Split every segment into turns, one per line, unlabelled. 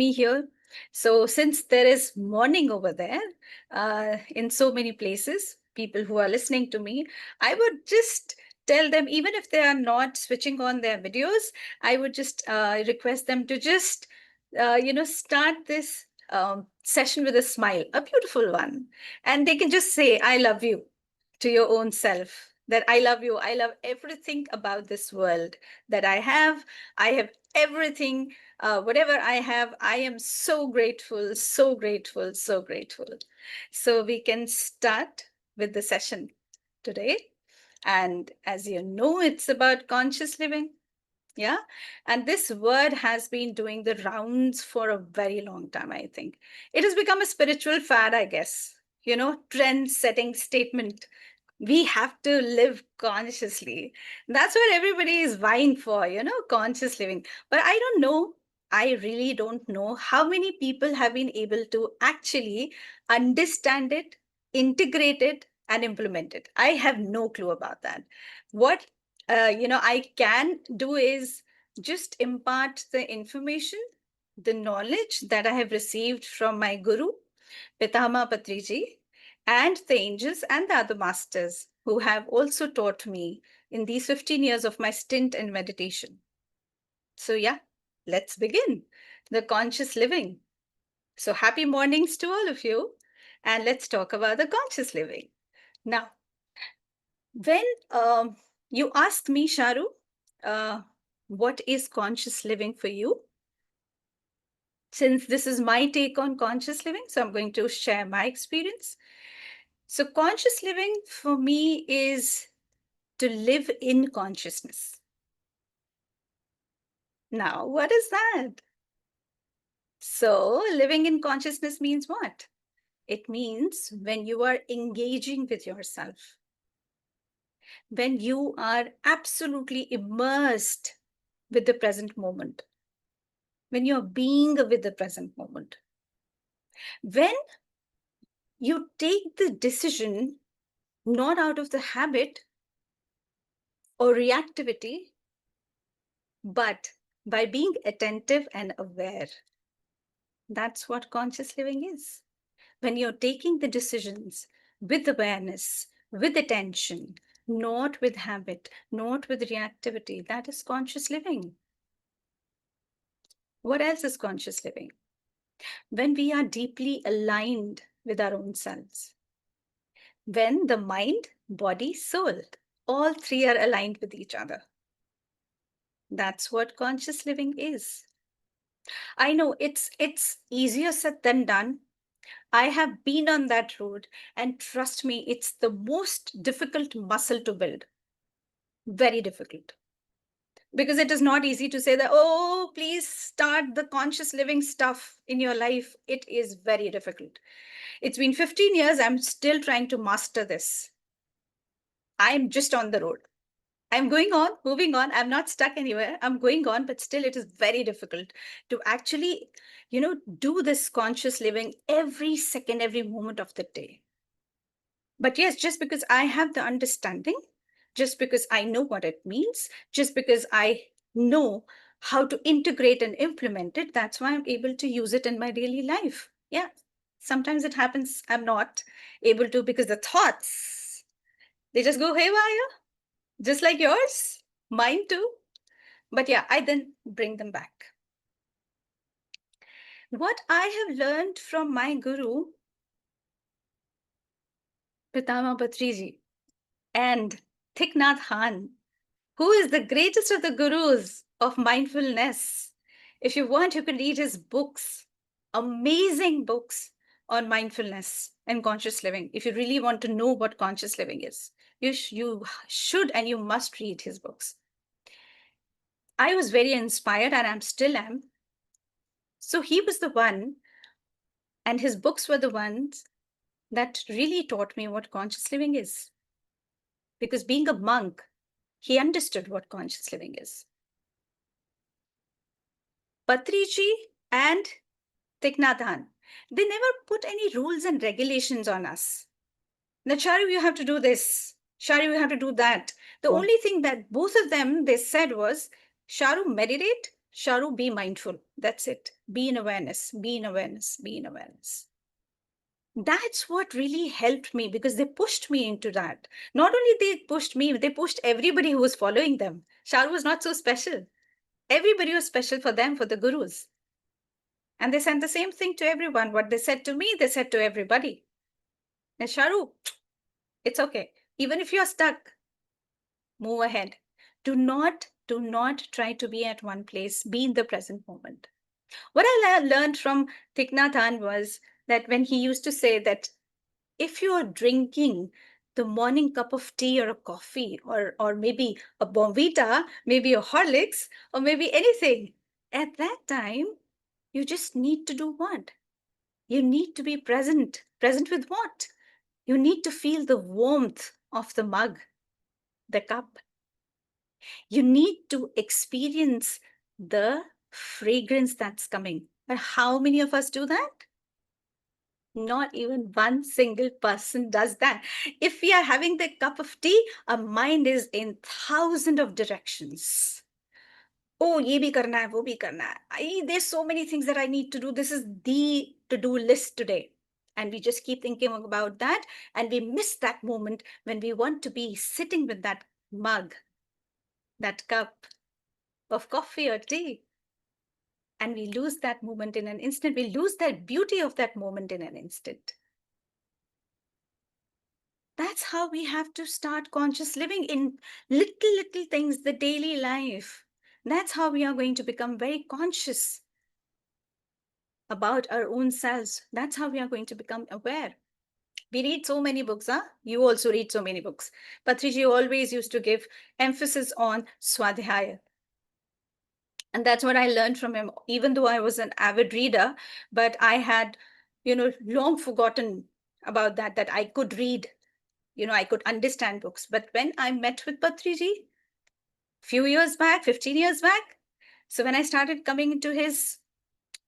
me here. So since there is morning over there in so many places, people who are listening to me, I would just tell them, even if they are not switching on their videos, I would just request them to just, start this session with a smile, a beautiful one. And they can just say, I love you to your own self. That I love you. I love everything about this world that I have. I have everything, whatever I have, I am so grateful, so grateful, so grateful. So we can start with the session today. And as you know, it's about conscious living. Yeah. And this word has been doing the rounds for a very long time, I think. It has become a spiritual fad, I guess, trend setting statement. We have to live consciously. That's what everybody is vying for, conscious living. But I don't know. I really don't know how many people have been able to actually understand it, integrate it, and implement it. I have no clue about that. What I can do is just impart the information, the knowledge that I have received from my guru, Pitama Patriji, and the angels and the other masters who have also taught me in these 15 years of my stint in meditation. So, yeah, let's begin the conscious living. So, happy mornings to all of you. And let's talk about the conscious living. Now, when you asked me, Sharoo, uh, what is conscious living for you? Since this is my take on conscious living, so I'm going to share my experience. So, conscious living for me is to live in consciousness. Now, what is that? So, living in consciousness means what? It means when you are engaging with yourself, when you are absolutely immersed with the present moment, when you're being with the present moment, when you take the decision not out of the habit or reactivity, but by being attentive and aware. That's what conscious living is. When you're taking the decisions with awareness, with attention, not with habit, not with reactivity, that is conscious living. What else is conscious living? When we are deeply aligned with our own selves. When the mind, body, soul, all three are aligned with each other. That's what conscious living is. I know it's easier said than done. I have been on that road, and trust me, it's the most difficult muscle to build. Very difficult. Because it is not easy to say that, oh, please start the conscious living stuff in your life. It is very difficult. It's been 15 years. I'm still trying to master this. I'm just on the road. I'm going on, moving on. I'm not stuck anywhere. I'm going on, but still it is very difficult to actually, do this conscious living every second, every moment of the day. But yes, just because I have the understanding, just because I know what it means, just because I know how to integrate and implement it, that's why I'm able to use it in my daily life. Yeah. Sometimes it happens I'm not able to because the thoughts, they just go haywire, just like yours, mine too. But yeah, I then bring them back. What I have learned from my guru, Pitama Patriji, and Thich Nhat Hanh, who is the greatest of the gurus of mindfulness. If you want, you can read his books, amazing books on mindfulness and conscious living. If you really want to know what conscious living is, you should and you must read his books. I was very inspired, and I'm still am. So he was the one, and his books were the ones that really taught me what conscious living is. Because being a monk, he understood what conscious living is. Patriji and Thich Nhat Hanh, they never put any rules and regulations on us. Now, Sharoo, you have to do this. Sharoo, you have to do that. The only thing that both of them, they said was, Sharoo, meditate Sharoo, be mindful. That's it. Be in awareness, be in awareness, be in awareness. That's what really helped me, because they pushed me into that. Not only they pushed me, they pushed everybody who was following them. Sharoo was not so special. Everybody was special for them, for the gurus. And they sent the same thing to everyone. What they said to me, they said to everybody. And Sharoo, it's okay. Even if you're stuck, move ahead. Do not try to be at one place. Be in the present moment. What I learned from Thich Nhat Hanh was that when he used to say that if you are drinking the morning cup of tea or a coffee, or maybe a Bombita, maybe a Horlicks, or maybe anything, at that time, you just need to do what? You need to be present. Present with what? You need to feel the warmth of the mug, the cup. You need to experience the fragrance that's coming. But how many of us do that? Not even one single person does that. If we are having the cup of tea, our mind is in thousands of directions. Oh, ye bhi karna hai, wo bhi karna hai. There's so many things that I need to do. This is the to-do list today. And we just keep thinking about that. And we miss that moment when we want to be sitting with that mug, that cup of coffee or tea. And we lose that moment in an instant. We lose that beauty of that moment in an instant. That's how we have to start conscious living in little things, the daily life. That's how we are going to become very conscious about our own selves. That's how we are going to become aware. We read so many books, huh? You also read so many books. Patriji always used to give emphasis on Swadhyaya. And that's what I learned from him, even though I was an avid reader, but I had, long forgotten about that I could read, I could understand books. But when I met with Patriji, few years back, 15 years back, so when I started coming into his,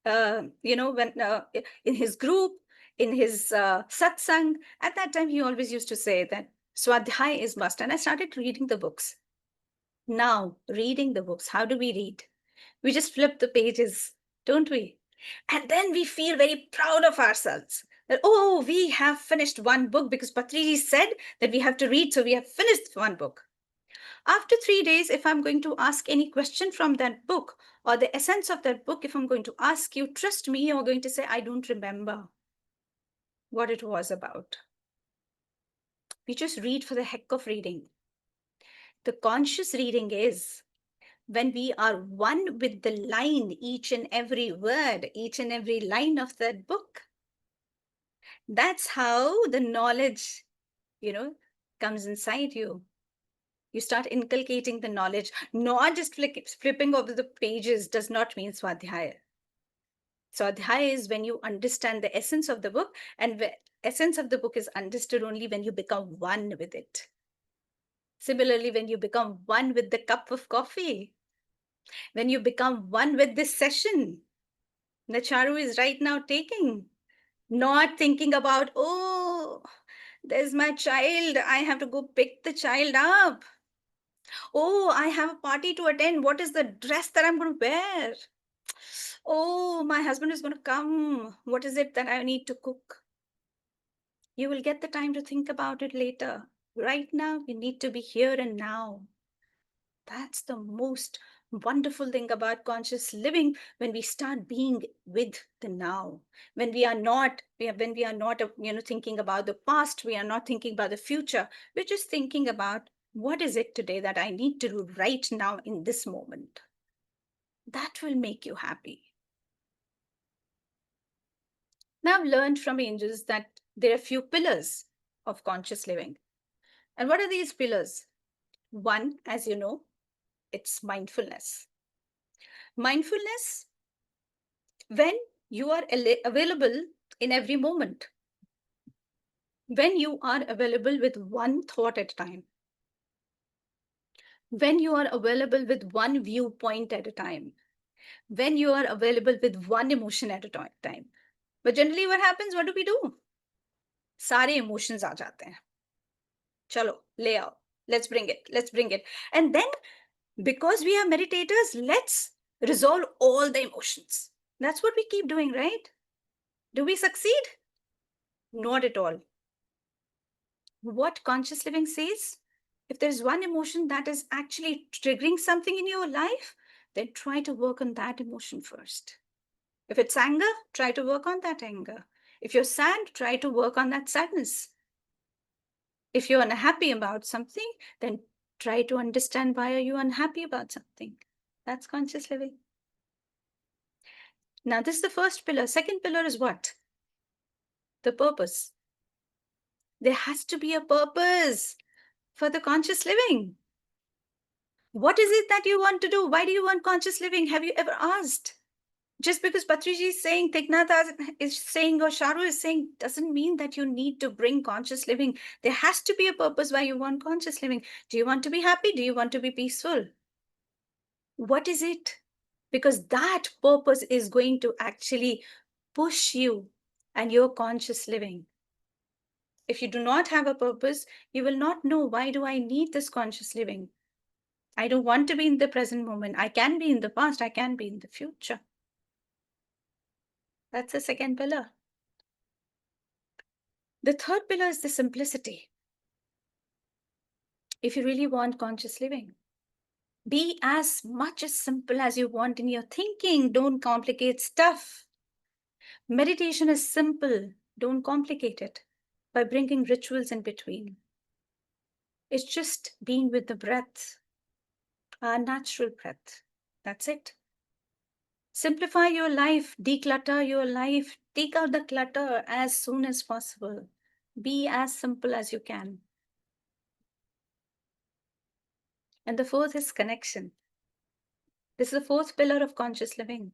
when in his group, in his satsang, at that time, he always used to say that Swadhyay is must. And I started reading the books. Now, reading the books, how do we read? We just flip the pages, don't we? And then we feel very proud of ourselves. That, oh, we have finished one book because Patriji said that we have to read, so we have finished one book. After 3 days, if I'm going to ask any question from that book or the essence of that book, if I'm going to ask you, trust me, you're going to say, I don't remember what it was about. We just read for the heck of reading. The conscious reading is when we are one with the line, each and every word, each and every line of that book. That's how the knowledge, comes inside you. You start inculcating the knowledge. Not just flipping over the pages does not mean Swadhyaya. Swadhyaya is when you understand the essence of the book, and the essence of the book is understood only when you become one with it. Similarly, when you become one with the cup of coffee, when you become one with this session that Sharoo is right now taking, not thinking about, oh, there's my child, I have to go pick the child up. Oh, I have a party to attend. What is the dress that I'm going to wear? Oh, my husband is going to come. What is it that I need to cook? You will get the time to think about it later. Right now, you need to be here and now. That's the most wonderful thing about conscious living, when we start being with the now. When we are not thinking about the past, we are not thinking about the future. We're just thinking about what is it today that I need to do right now in this moment. That will make you happy. Now, I've learned from angels that there are few pillars of conscious living. And what are these pillars? One, as you know, it's mindfulness. Mindfulness, when you are available in every moment, when you are available with one thought at a time, when you are available with one viewpoint at a time, when you are available with one emotion at a time. But generally what happens, what do? सारे emotions आ जाते हैं. Chalo, lay out. Let's bring it. And then, because we are meditators, let's resolve all the emotions. That's what we keep doing, right? Do we succeed? Not at all. What conscious living says, if there's one emotion that is actually triggering something in your life, then try to work on that emotion first. If it's anger, try to work on that anger. If you're sad, try to work on that sadness. If you're unhappy about something, then try to understand why are you unhappy about something. That's conscious living. Now, this is the first pillar. Second pillar is what? The purpose. There has to be a purpose for the conscious living. What is it that you want to do? Why do you want conscious living? Have you ever asked? Just because Patriji is saying, Thich Nhat is saying, or Sharoo is saying, doesn't mean that you need to bring conscious living. There has to be a purpose why you want conscious living. Do you want to be happy? Do you want to be peaceful? What is it? Because that purpose is going to actually push you and your conscious living. If you do not have a purpose, you will not know, why do I need this conscious living? I don't want to be in the present moment. I can be in the past. I can be in the future. That's the second pillar. The third pillar is the simplicity. If you really want conscious living, be as much as simple as you want in your thinking. Don't complicate stuff. Meditation is simple. Don't complicate it by bringing rituals in between. It's just being with the breath, our natural breath. That's it. Simplify your life, declutter your life, take out the clutter as soon as possible. Be as simple as you can. And the fourth is connection. This is the fourth pillar of conscious living.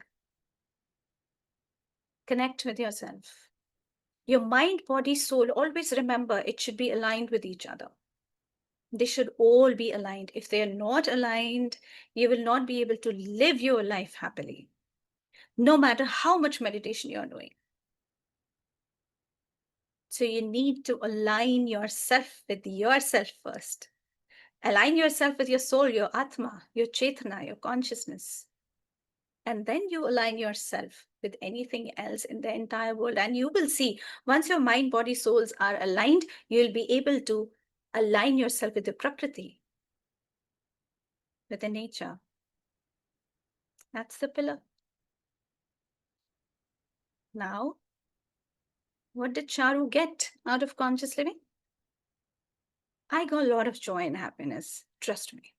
Connect with yourself. Your mind, body, soul, always remember it should be aligned with each other. They should all be aligned. If they are not aligned, you will not be able to live your life happily, no matter how much meditation you're doing. So you need to align yourself with yourself first. Align yourself with your soul, your Atma, your Chetana, your consciousness. And then you align yourself with anything else in the entire world. And you will see, once your mind, body, souls are aligned, you'll be able to align yourself with the Prakriti, with the nature. That's the pillar. Now, what did Sharoo get out of conscious living? I got a lot of joy and happiness, trust me.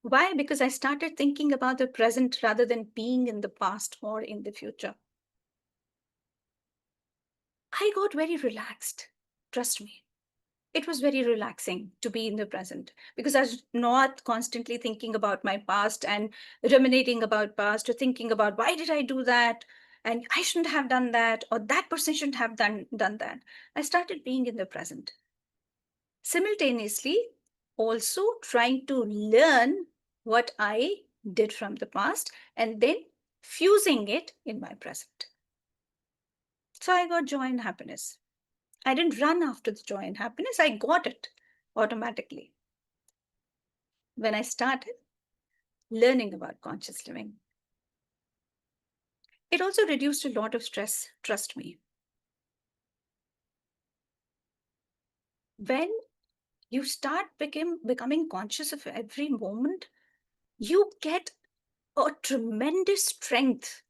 Why? Because I started thinking about the present rather than being in the past or in the future. I got very relaxed, trust me. It was very relaxing to be in the present because I was not constantly thinking about my past and ruminating about past or thinking about why did I do that and I shouldn't have done that or that person shouldn't have done that. I started being in the present. Simultaneously, also trying to learn what I did from the past and then fusing it in my present. So I got joy and happiness. I didn't run after the joy and happiness, I got it automatically when I started learning about conscious living. It also reduced a lot of stress, trust me. When you start becoming conscious of every moment, you get a tremendous strength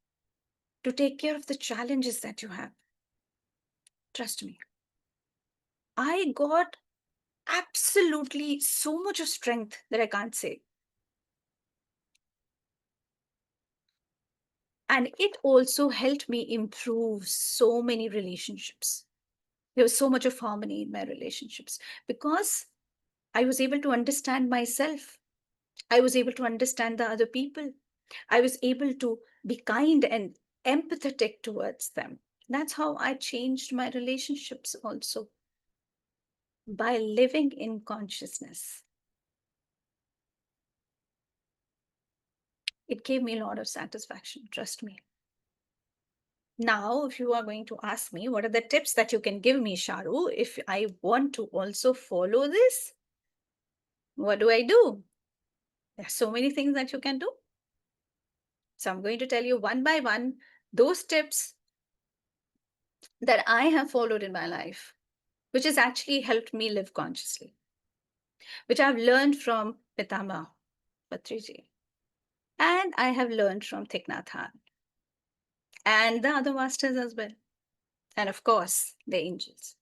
to take care of the challenges that you have. Trust me. I got absolutely so much of strength that I can't say. And it also helped me improve so many relationships. There was so much of harmony in my relationships because I was able to understand myself. I was able to understand the other people. I was able to be kind and empathetic towards them. That's how I changed my relationships also, by living in consciousness. It gave me a lot of satisfaction, trust me. Now, if you are going to ask me, what are the tips that you can give me, Sharoo, if I want to also follow this? What do I do? There are so many things that you can do. So I'm going to tell you one by one those tips that I have followed in my life, which has actually helped me live consciously, which I've learned from Pitama Patriji, and I have learned from Thich Nhat Hanh and the other masters as well. And of course, the angels,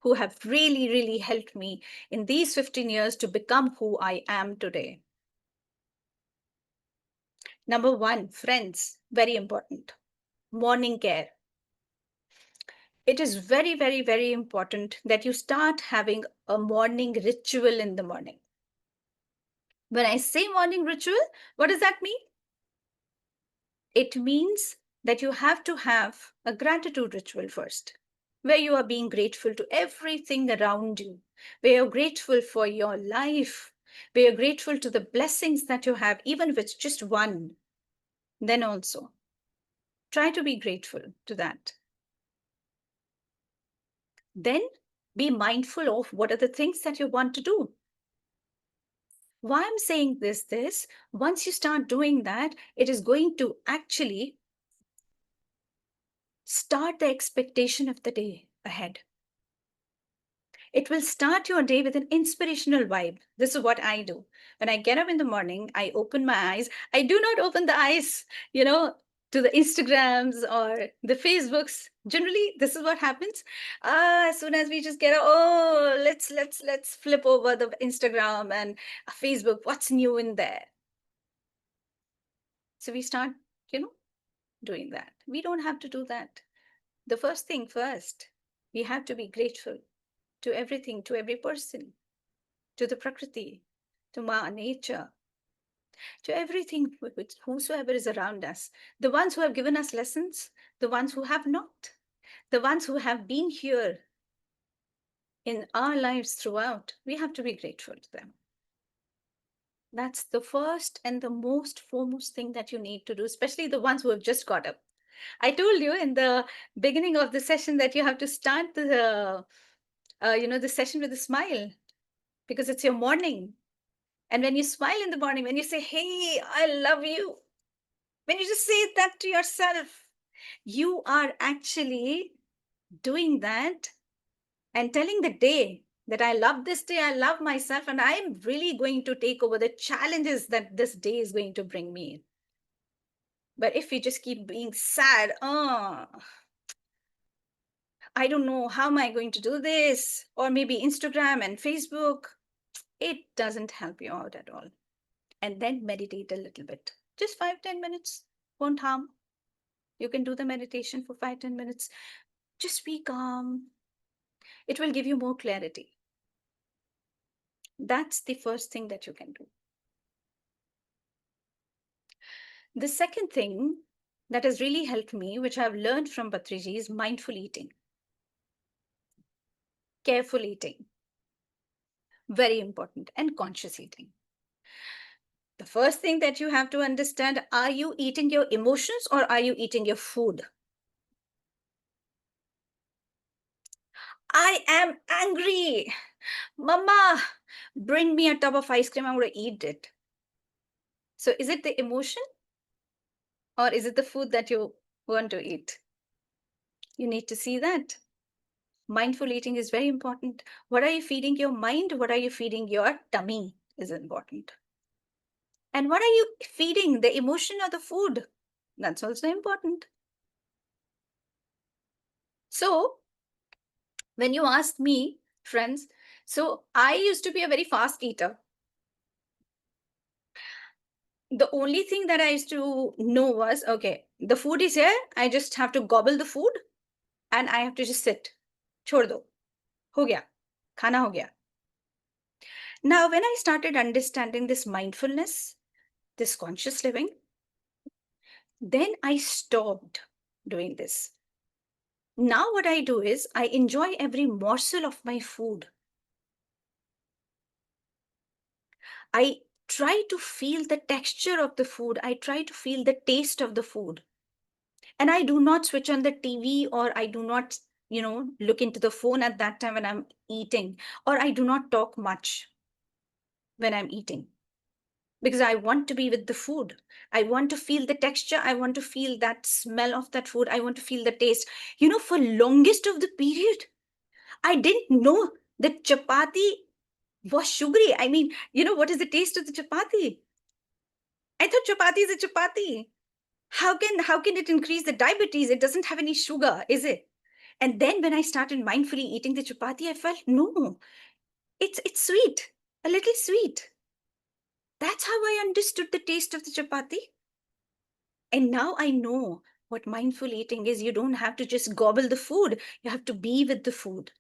who have really, really helped me in these 15 years to become who I am today. Number one, friends, very important. Morning care. It is very, very, very important that you start having a morning ritual in the morning. When I say morning ritual, what does that mean? It means that you have to have a gratitude ritual first, where you are being grateful to everything around you, where you're grateful for your life, where you're grateful to the blessings that you have, even if it's just one. Then also try to be grateful to that. Then be mindful of what are the things that you want to do. Why I'm saying this, once you start doing that, it is going to actually start the expectation of the day ahead. It will start your day with an inspirational vibe. This is what I do. When I get up in the morning, I open my eyes. I do not open the eyes, to the Instagrams or the Facebooks. Generally, this is what happens. As soon as we just get up, oh, let's flip over the Instagram and Facebook. What's new in there? So we start, doing that. We don't have to do that. The first thing first, we have to be grateful to everything, to every person, to the Prakriti, to Ma nature, to everything, whosoever is around us, the ones who have given us lessons, the ones who have not, the ones who have been here in our lives throughout. We have to be grateful to them. That's the first and the most foremost thing that you need to do, especially the ones who have just got up. I told you in the beginning of the session that you have to start the session with a smile, because it's your morning. And when you smile in the morning, when you say, hey, I love you, when you just say that to yourself, you are actually doing that and telling the day that I love this day, I love myself, and I'm really going to take over the challenges that this day is going to bring me. But if you just keep being sad, I don't know, how am I going to do this? Or maybe Instagram and Facebook, it doesn't help you out at all. And then meditate a little bit. Just 5-10 minutes won't harm. You can do the meditation for 5-10 minutes. Just be calm. It will give you more clarity. That's the first thing that you can do. The second thing that has really helped me, which I've learned from Patriji, is mindful eating. Careful eating. Very important. And conscious eating. The first thing that you have to understand, are you eating your emotions or are you eating your food? I am angry. Mama, bring me a tub of ice cream. I'm going to eat it. So is it the emotion or is it the food that you want to eat? You need to see that. Mindful eating is very important. What are you feeding your mind? What are you feeding your tummy is important. And what are you feeding, the emotion or the food? That's also important. So when you ask me, friends, so I used to be a very fast eater. The only thing that I used to know was, okay, the food is here. I just have to gobble the food and I have to just sit. Chhod do. Ho gaya. Khana ho gaya. Now, when I started understanding this mindfulness, this conscious living, then I stopped doing this. Now what I do is I enjoy every morsel of my food. I try to feel the texture of the food. I try to feel the taste of the food. And I do not switch on the TV or I do not, look into the phone at that time when I'm eating, or I do not talk much when I'm eating. because I want to be with the food. I want to feel the texture. I want to feel that smell of that food. I want to feel the taste. For longest of the period, I didn't know that chapati was sugary. I mean, what is the taste of the chapati? I thought chapati is a chapati. How can it increase the diabetes? It doesn't have any sugar, is it? And then when I started mindfully eating the chapati, I felt no, it's sweet, a little sweet. That's how I understood the taste of the chapati. And now I know what mindful eating is. You don't have to just gobble the food. You have to be with the food.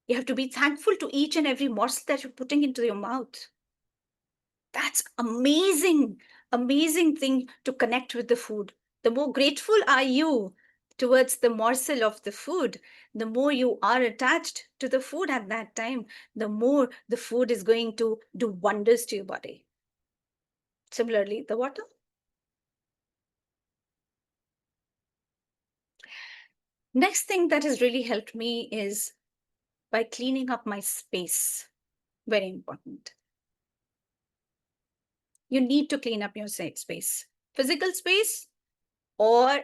You have to be thankful to each and every morsel that you're putting into your mouth. That's amazing, amazing thing to connect with the food. The more grateful are you towards the morsel of the food, the more you are attached to the food at that time, the more the food is going to do wonders to your body. Similarly, the water. Next thing that has really helped me is by cleaning up my space. Very important. You need to clean up your space. Physical space, or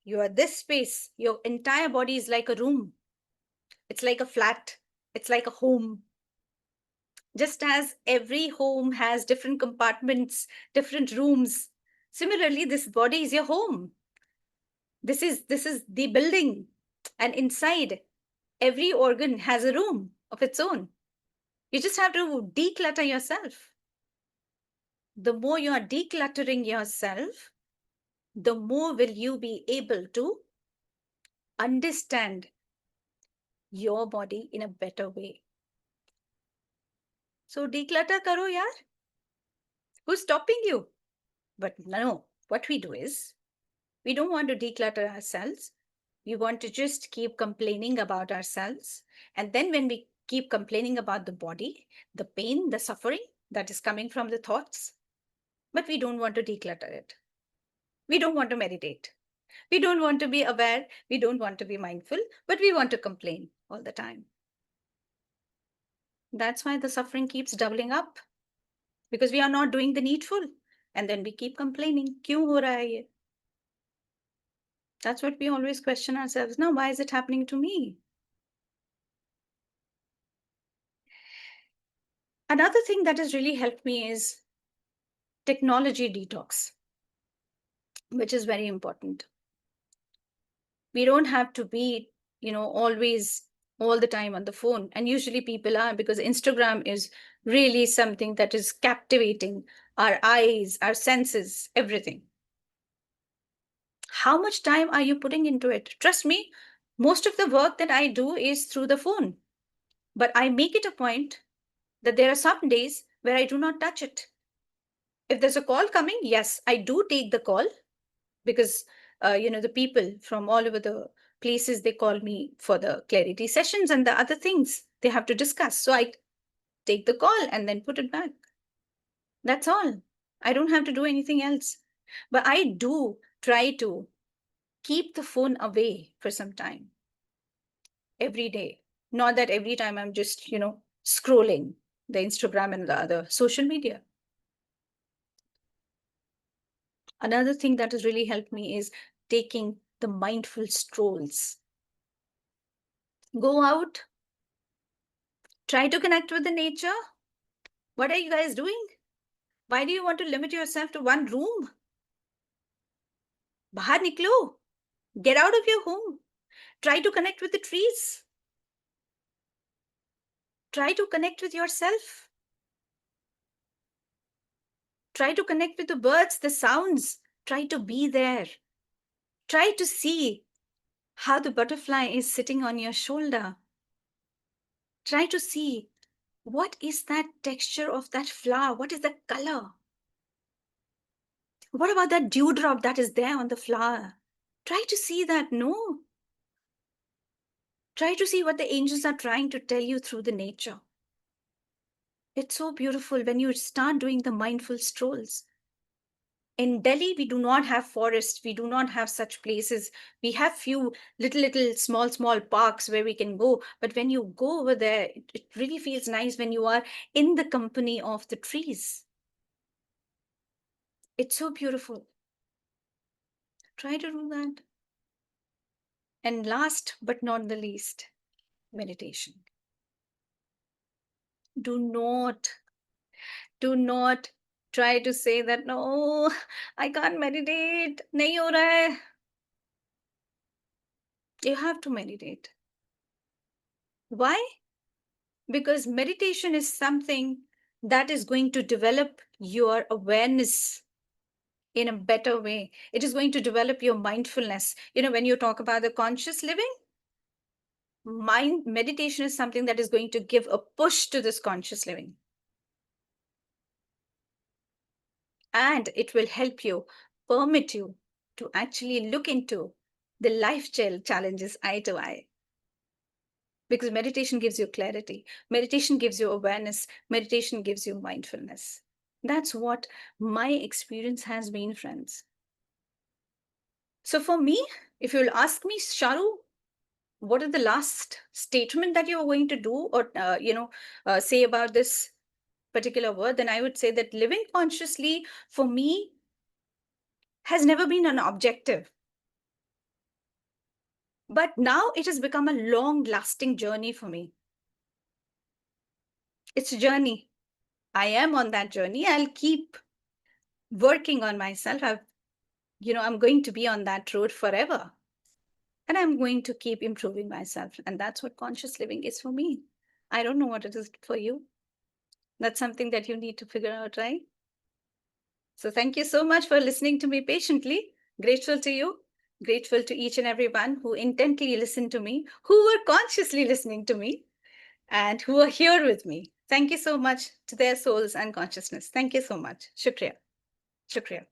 this space, your entire body is like a room. It's like a flat. It's like a home. Just as every home has different compartments, different rooms, similarly, this body is your home. This is the building. And inside, every organ has a room of its own. You just have to declutter yourself. The more you are decluttering yourself, the more will you be able to understand your body in a better way. So declutter karo yaar. Who's stopping you? But no, what we do is we don't want to declutter ourselves. We want to just keep complaining about ourselves. And then when we keep complaining about the body, the pain, the suffering that is coming from the thoughts, but we don't want to declutter it. We don't want to meditate. We don't want to be aware. We don't want to be mindful, but we want to complain all the time. That's why the suffering keeps doubling up, because we are not doing the needful. And then we keep complaining. Kyun ho raha hai ye? That's what we always question ourselves. Now, why is it happening to me? Another thing that has really helped me is technology detox, which is very important. We don't have to be, always all the time on the phone. And usually people are, because Instagram is really something that is captivating our eyes, our senses, everything. How much time are you putting into it? Trust me, most of the work that I do is through the phone. But I make it a point that there are some days where I do not touch it. If there's a call coming, yes, I do take the call, because the people from all over the places, they call me for the clarity sessions and the other things they have to discuss. So I take the call and then put it back. That's all. I don't have to do anything else. But I do try to keep the phone away for some time every day. Not that every time I'm just, scrolling the Instagram and the other social media. Another thing that has really helped me is taking the mindful strolls. Go out, try to connect with the nature. What are you guys doing? Why do you want to limit yourself to one room? Bahar niklo. Get out of your home. Try to connect with the trees. Try to connect with yourself. Try to connect with the birds, the sounds. Try to be there. Try to see how the butterfly is sitting on your shoulder. Try to see what is that texture of that flower? What is the color? What about that dewdrop that is there on the flower? Try to see that. No. Try to see what the angels are trying to tell you through the nature. It's so beautiful when you start doing the mindful strolls. In Delhi, we do not have forests. We do not have such places. We have few little, small parks where we can go. But when you go over there, it really feels nice when you are in the company of the trees. It's so beautiful. Try to do that. And last but not the least, meditation. Do not, do not try to say that, no, I can't meditate. Nahi ho raha hai. You have to meditate. Why? Because meditation is something that is going to develop your awareness in a better way. It is going to develop your mindfulness. When you talk about the conscious living, mind meditation is something that is going to give a push to this conscious living. And it will help you, permit you to actually look into the life challenges eye to eye. Because meditation gives you clarity, meditation gives you awareness, meditation gives you mindfulness. That's what my experience has been, friends. So for me, if you'll ask me, Sharoo, what is the last statement that you're going to do or say about this particular word, then I would say that living consciously for me has never been an objective, but now it has become a long lasting journey for me. It's a journey. I am on that journey. I'll keep working on myself. I'm going to be on that road forever, and I'm going to keep improving myself, and that's what conscious living is for me. I don't know what it is for you. That's something that you need to figure out, right? So thank you so much for listening to me patiently. Grateful to you. Grateful to each and everyone who intently listened to me, who were consciously listening to me, and who are here with me. Thank you so much to their souls and consciousness. Thank you so much. Shukriya. Shukriya.